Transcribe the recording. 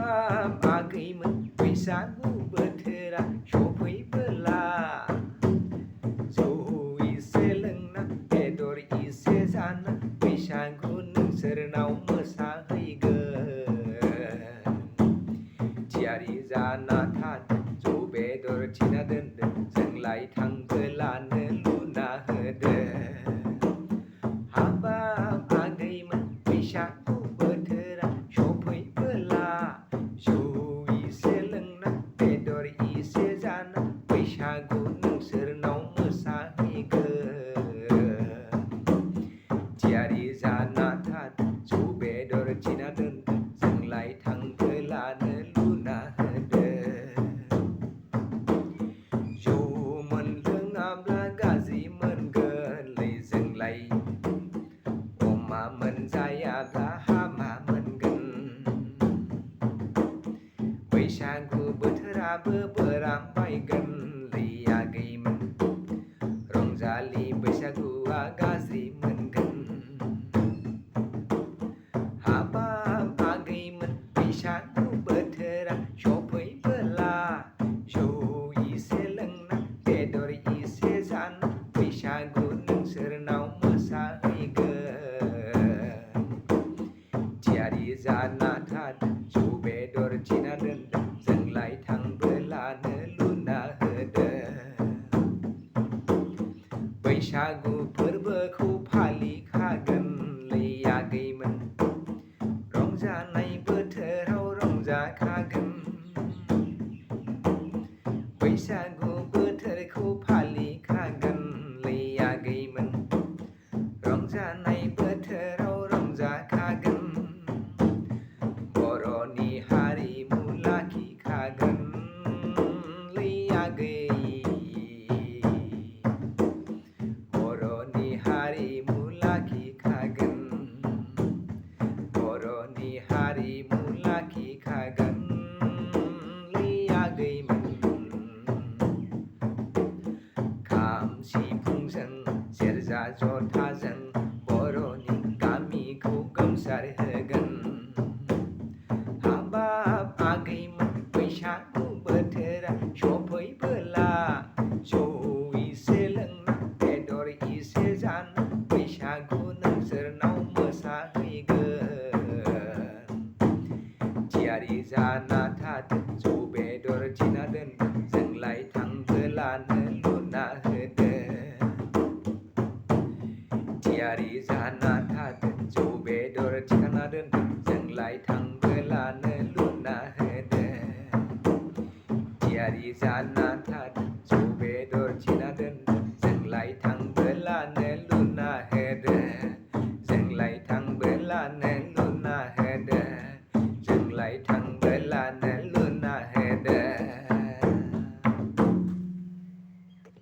हाबाब आगैमोन बैसागु बोथोरा सफैबोला जौ इसे लोंना बेदर इसे जाना बैसागु नोंसोरनाव मोसाहैगोन थियारि जाना थादो जौ बेदर थिना दोनदो जोंलाय थांबोलानो लुना होदो हाबाब आगैमोन बैसागु बोथोरा सफैबोला जौ इसे लोंना बेदर इसे जाना बैसागु नोंसोरनाव मोसाहैगोन थियारि जाना थादो जौ बेदर थिना दोनदो जोंलाय थांबोलानो लुना होदो जौ मोनलोङाब्ला गाज्रि मोनगोनलै जोंलाय अमा मोनजायाब्ला हामा मोनगोन बैसागु बोथोराबो बोरामबायगोनलै आगैमोन रंजालि बैसागुआ गाज्रि मोनगोन हाबाब आगैमोन बैसागु बोथोरा सफैबोला जौ इसे लोंना बेदर इसे जाना बैसागु नोंसोरनाव मोसाहैगोन थियारि जाना थादो जौ बेदर थिना दोनदो जोंलाय थांबोलानो लुना होदो बैसागु फोरबोखौ फालिखागोनलै आगैमोन रंजानाय बोथोराव रंजाखागोन बैसागु बोथोरखौ फालिखागोनलै आगैमोन रंजानाय बोथोराव रंजाखागोन बर'नि हारिमु लाखिखागोनलै आगै बर'नि हारिमु लाखिखागोन बर'नि हारिमु लाखिखागोनलै आगैमोन खाम सिफुंजों सेरजा जथाजों बर'नि गामिखौ गोमसारहोगोन हाबाब आगैमोन बैसागु बोथोरा सफैबोला जौ इसे लोंना बेदर इसे जाना बैसागु नोंसोरनाव मोसाहैगोन थियारि जाना थादो जौ बेदर थिना दोनदो जोंलाय थांबोलानो लुना होदो थियारि जाना थादो जौ बेदर थिखांना दोनदो जोंलाय थांबोलानो लुना होदो थियारि जाना थादो जौ बेदर थिना दोनदो जोंलाय थांबोलानो लुना होदो जोंलाय थांबोलानो लुना होदो जोंलाय थांबोलानो